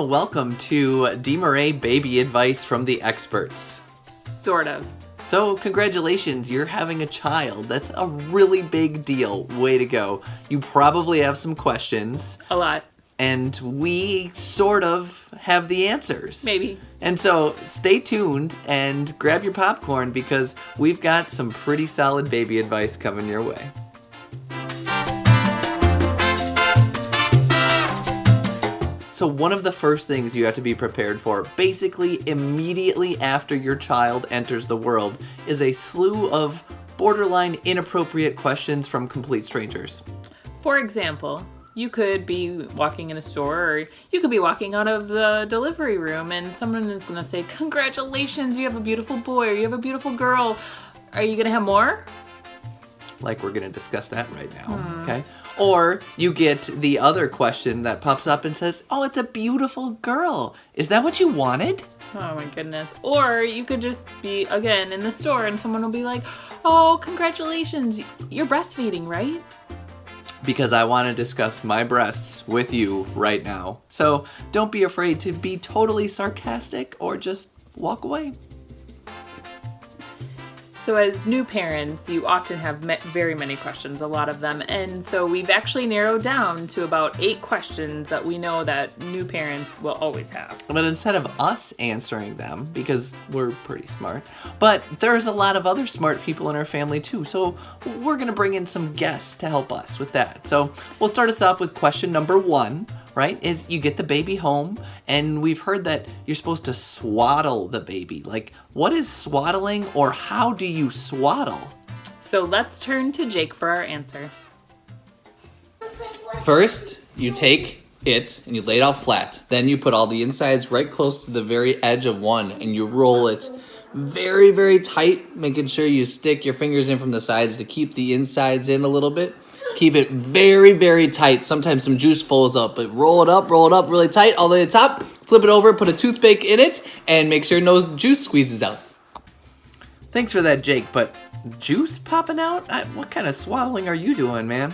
Well, welcome to DeMarais Baby Advice from the Experts. Sort of. So, congratulations, you're having a child. That's a really big deal. Way to go. You probably have some questions. A lot. And we sort of have the answers. Maybe. And so, stay tuned and grab your popcorn because we've got some pretty solid baby advice coming your way. So one of the first things you have to be prepared for, basically immediately after your child enters the world, is a slew of borderline inappropriate questions from complete strangers. For example, you could be walking in a store, or you could be walking out of the delivery room and someone is going to say, "Congratulations, you have a beautiful boy," or "You have a beautiful girl. Are you going to have more?" Like we're going to discuss that right now, okay? Or you get the other question that pops up and says, "Oh, it's a beautiful girl. Is that what you wanted?" Oh my goodness. Or you could just be, again, in the store and someone will be like, "Oh, congratulations, you're breastfeeding, right?" Because I want to discuss my breasts with you right now. So don't be afraid to be totally sarcastic or just walk away. So as new parents, you often have very many questions, a lot of them. And so we've actually narrowed down to about 8 questions that we know that new parents will always have. But instead of us answering them, because we're pretty smart, but there's a lot of other smart people in our family too. So we're going to bring in some guests to help us with that. So we'll start us off with question number 1. Right, is you get the baby home, and we've heard that you're supposed to swaddle the baby. Like, what is swaddling, or how do you swaddle? So let's turn to Jake for our answer. First, you take it and you lay it out flat. Then you put all the insides right close to the very edge of one, and you roll it very, very tight, making sure you stick your fingers in from the sides to keep the insides in a little bit. Keep it very, very tight. Sometimes some juice falls up, but roll it up really tight all the way to the top. Flip it over, put a toothpick in it, and make sure no juice squeezes out. Thanks for that, Jake, but juice popping out? What kind of swaddling are you doing, man?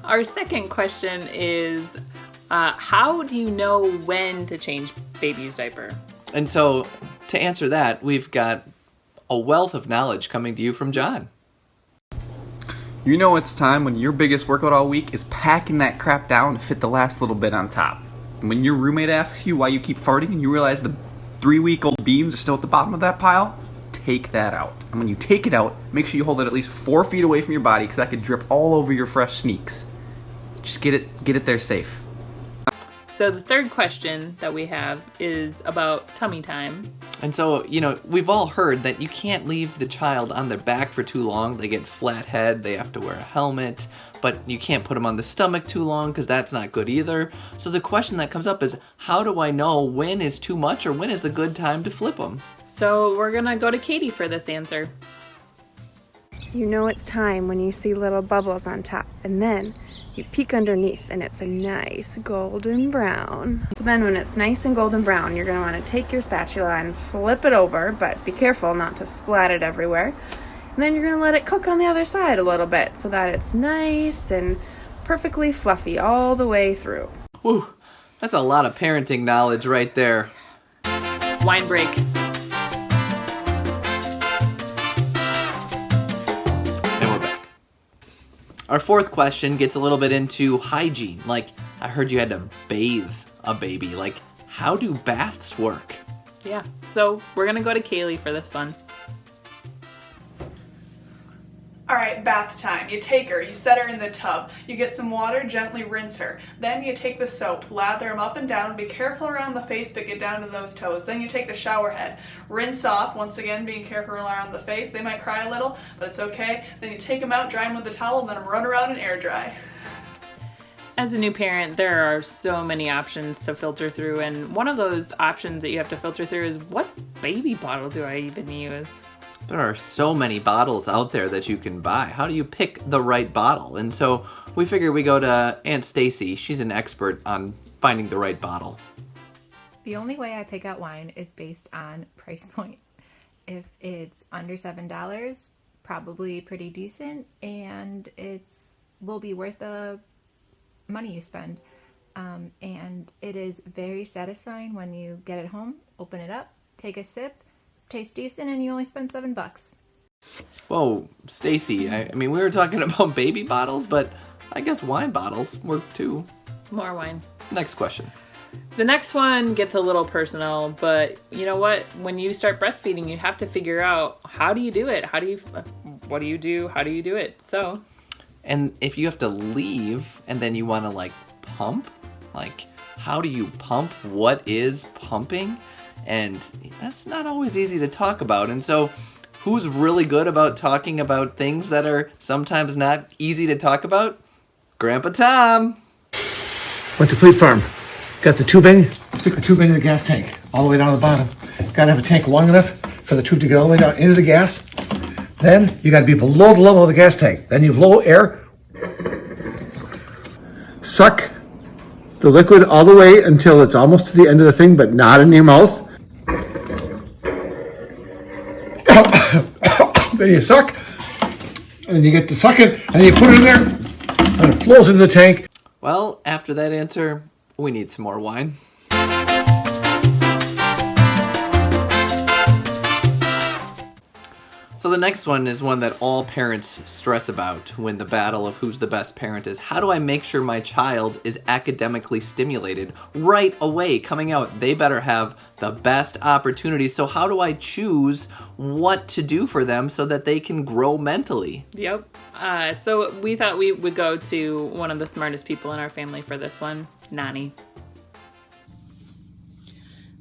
Our second question is, how do you know when to change baby's diaper? And so, to answer that, we've got a wealth of knowledge coming to you from John. You know it's time when your biggest workout all week is packing that crap down to fit the last little bit on top. And when your roommate asks you why you keep farting and you realize the 3-week-old beans are still at the bottom of that pile, take that out. And when you take it out, make sure you hold it at least 4 feet away from your body because that could drip all over your fresh sneaks. Just get it there safe. So the third question that we have is about tummy time. And so, we've all heard that you can't leave the child on their back for too long. They get flat head, they have to wear a helmet, but you can't put them on the stomach too long because that's not good either. So the question that comes up is, how do I know when is too much or when is the good time to flip them? So we're going to go to Katie for this answer. You know it's time when you see little bubbles on top, and then you peek underneath and it's a nice golden brown. So then when it's nice and golden brown, you're going to want to take your spatula and flip it over, but be careful not to splat it everywhere. And then you're going to let it cook on the other side a little bit so that it's nice and perfectly fluffy all the way through. Whew, that's a lot of parenting knowledge right there. Wine break. Our fourth question gets a little bit into hygiene. Like, I heard you had to bathe a baby. Like, how do baths work? Yeah, so we're going to go to Kaylee for this one. All right, bath time. You take her, you set her in the tub, you get some water, gently rinse her. Then you take the soap, lather them up and down, be careful around the face but get down to those toes. Then you take the shower head, rinse off, once again being careful around the face. They might cry a little, but it's okay. Then you take them out, dry them with a towel, and let them run around and air dry. As a new parent, there are so many options to filter through, and one of those options that you have to filter through is, what baby bottle do I even use? There are so many bottles out there that you can buy. How do you pick the right bottle? And so we figure we go to Aunt Stacy. She's an expert on finding the right bottle. The only way I pick out wine is based on price point. If it's under $7, probably pretty decent, and will be worth the money you spend. And it is very satisfying when you get it home, open it up, take a sip, tastes decent, and you only spend $7. Whoa, Stacy, I mean, we were talking about baby bottles, but I guess wine bottles work too. More wine. Next question. The next one gets a little personal, but you know what? When you start breastfeeding, you have to figure out, how do you do it? What do you do? How do you do it? So. And if you have to leave and then you want to like pump, like how do you pump? What is pumping? And that's not always easy to talk about. And so who's really good about talking about things that are sometimes not easy to talk about? Grandpa Tom. Went to Fleet Farm. Got the tubing, stick the tubing in the gas tank, all the way down to the bottom. Gotta have a tank long enough for the tube to get all the way down into the gas. Then you gotta be below the level of the gas tank. Then you blow air, suck the liquid all the way until it's almost to the end of the thing, but not in your mouth. Then you suck, and then you get to suck it, and then you put it in there, and it flows into the tank. Well, after that answer, we need some more wine. So the next one is one that all parents stress about when the battle of who's the best parent is. How do I make sure my child is academically stimulated right away coming out? They better have the best opportunities. So how do I choose what to do for them so that they can grow mentally? Yep. So we thought we would go to one of the smartest people in our family for this one, Nani.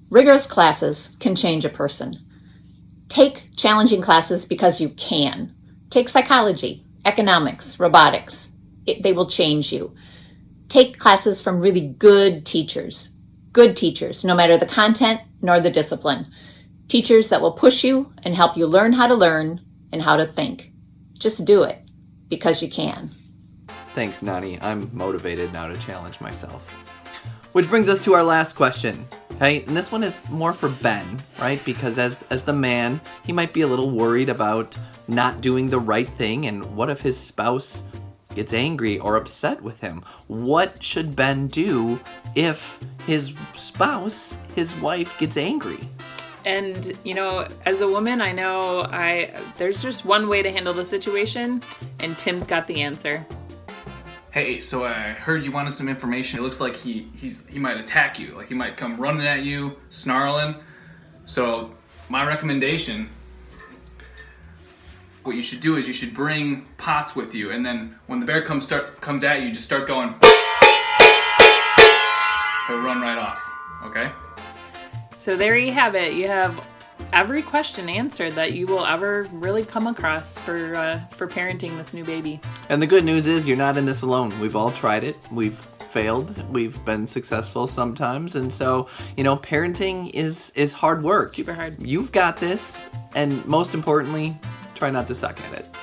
Rigorous classes can change a person. Take challenging classes because you can. Take psychology, economics, robotics. They will change you. Take classes from really good teachers. Good teachers, no matter the content nor the discipline. Teachers that will push you and help you learn how to learn and how to think. Just do it because you can. Thanks, Nani. I'm motivated now to challenge myself. Which brings us to our last question. Okay, and this one is more for Ben, right? Because as the man, he might be a little worried about not doing the right thing, and what if his spouse gets angry or upset with him? What should Ben do if his spouse, his wife, gets angry? And, you know, as a woman, I know there's just one way to handle the situation, and Tim's got the answer. Hey, so I heard you wanted some information. It looks like he might attack you. Like he might come running at you, snarling. So my recommendation, what you should do is you should bring pots with you, and then when the bear comes at you, just start going. He'll run right off. Okay? So there you have it. You have every question answered that you will ever really come across for parenting this new baby. And the good news is you're not in this alone. We've all tried it. We've failed. We've been successful sometimes. And so, you know, parenting is hard work. Super hard. You've got this. And most importantly, try not to suck at it.